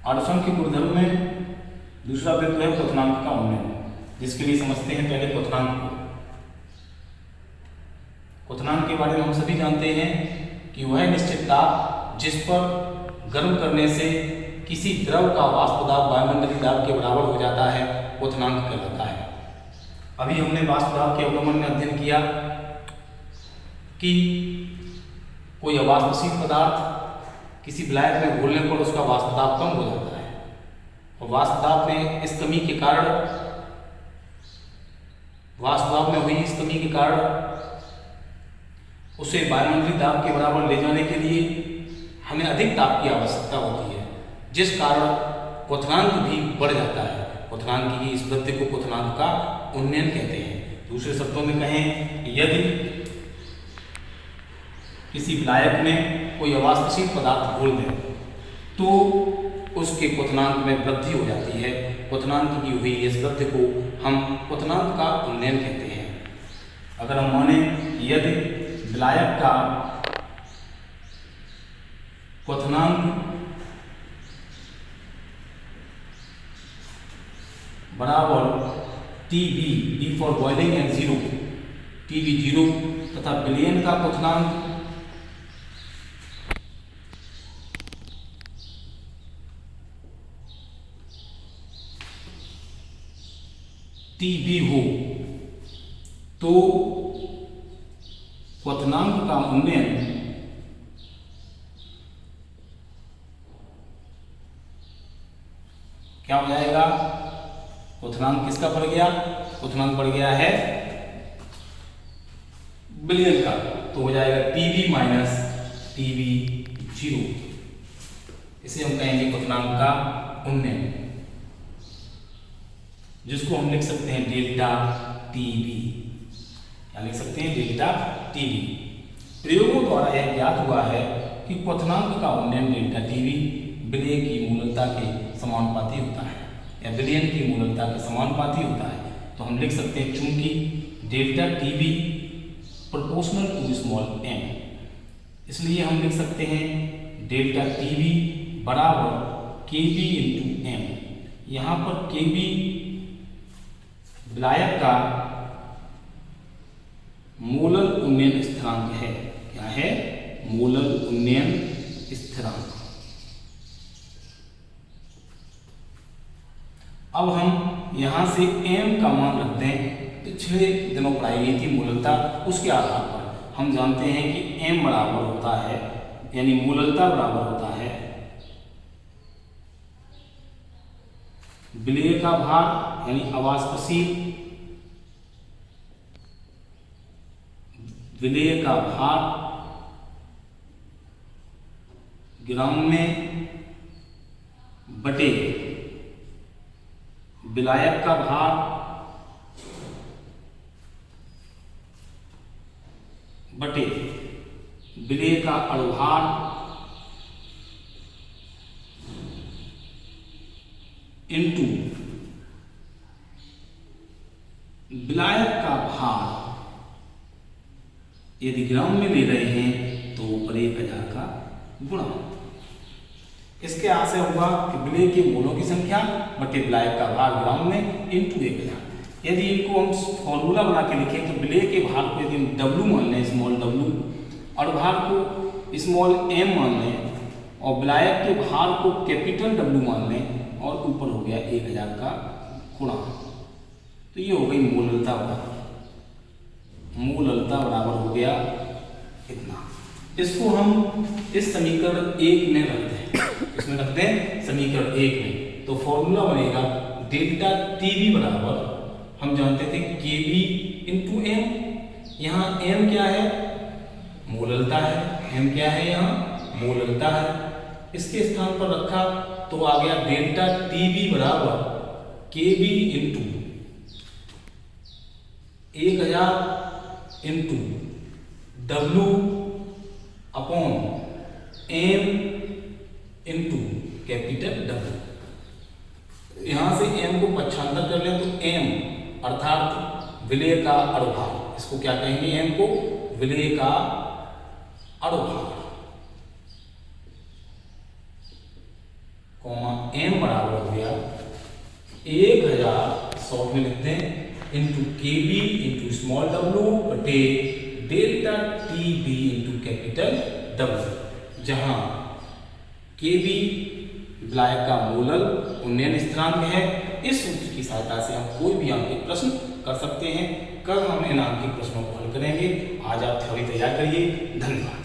आवर्तन के गुणधर्म में दूसरा बिंदु है क्वथनांक का उन्नयन, जिसके लिए समझते हैं पहले क्वथनांक को। क्वथनांक के बारे में हम सभी जानते हैं कि वह निश्चितता जिस पर गर्म करने से किसी द्रव का वाष्प दाब वायुमंडलीय दाब के बराबर हो जाता है, क्वथनांक कहलाता है। अभी हमने वाष्प दाब के अवगमन में अध्ययन किया कि कोई अवाष्पशील पदार्थ किसी विलायक में घोलने पर उसका वाष्प दाब कम हो जाता है, और वाष्प दाब में इस कमी के कारण उसे वायुमंडलीय दाब के बराबर ले जाने के लिए हमें अधिक ताप की आवश्यकता होती है, जिस कारण क्वथनांक भी बढ़ जाता है। क्वथनांक की इस वृद्धि को क्वथनांक का उन्नयन कहते हैं। दूसरे शब्दों में कहें, यदि किसी विलायक में कोई अवाष्पशील पदार्थ घोल दें तो उसके क्वथनांक में वृद्धि हो जाती है। क्वथनांक की हुई इस वृद्धि को हम क्वथनांक का उन्नयन कहते हैं। अगर हम माने यदि विलायक का क्वथनांक बराबर TB, D for boiling and 0, TB 0 तथा विलयन का क्वथनांक TB हो, तो क्वथनांक का उन्नयन क्या हो जाएगा? क्वथनांक किसका बढ़ गया? क्वथनांक बढ़ गया है विलयन का, तो हो जाएगा TB माइनस TB 0। इसे हम कहेंगे क्वथनांक का उन्नयन, जिसको हम लिख सकते हैं डेल्टा TB। क्या लिख सकते हैं? Delta TB। प्रयोगों द्वारा यह ज्ञात हुआ है कि क्वथनांक का उन्नयन डेल्टा TB विलय की मूललता के समानुपाती होता है, या विलयन की मूललता के समानुपाती होता है। तो हम लिख सकते हैं चूंकि delta TB proportional to small m, इसलिए हम लिख सकते हैं डेल्टा TB बराबर KB इंटू m। यहाँ पर KB विलायक का मोलर उन्नयन स्थिरांक है। क्या है? मोलर उन्नयन स्थिरांक। अब हम यहां से m का मान रख दें। पिछले दिनों पढ़ाई गई थी मोललता, उसके आधार पर हम जानते हैं कि m बराबर होता है, यानी मोललता बराबर होता है विलय का भार, यानी अवाष्पशील विलय का भार ग्राम में बटे विलायक का भार बटे विलय का अणुभार इंटू विलायक का भार यदि ग्राम में ले रहे हैं तो ऊपर 1000 का गुणा। इसके आशय होगा कि विलय के मोलों की संख्या बटे विलायक का भार ग्राम में इंटू 1000। यदि इनको हम फॉर्मूला बना के लिखें तो विलय के भार को यदि हम W मान लें, स्मॉल w, और भार को स्मॉल m मान लें, और विलायक के भार को कैपिटल W मान लें, और ऊपर हो गया 1000 का गुणा, तो ये हो गई मोललता बराबर। मूललता बराबर हो गया इतना। इसको हम इस समीकरण 1 में रखते हैं। इसमें रखते हैं समीकरण 1 में, तो फॉर्मूला बनेगा डेल्टा TB बराबर, हम जानते थे KB इंटू m। यहाँ m क्या है? मूललता है। m क्या है? यहाँ मूललता है। इसके स्थान पर रखा तो आ गया डेल्टा TB बराबर KB into 1000 into W upon m into capital W। यहां से m को पक्षांतर कर लें तो m अर्थात विलय का अणुभार, इसको क्या कहेंगे? m को विलय का अणुभार। m बराबर हो गया 1000 शॉर्ट में लिखते हैं into KB into small w बटे delta TB into capital W, जहां KB ब्लैक का मोलर उन्नयन स्थिरांक है। इस सूत्र की सहायता से हम कोई भी अंकित प्रश्न कर सकते हैं। कल हम इन अंकित प्रश्नों को हल करेंगे। आज आप थ्योरी तैयार करिए। धन्यवाद।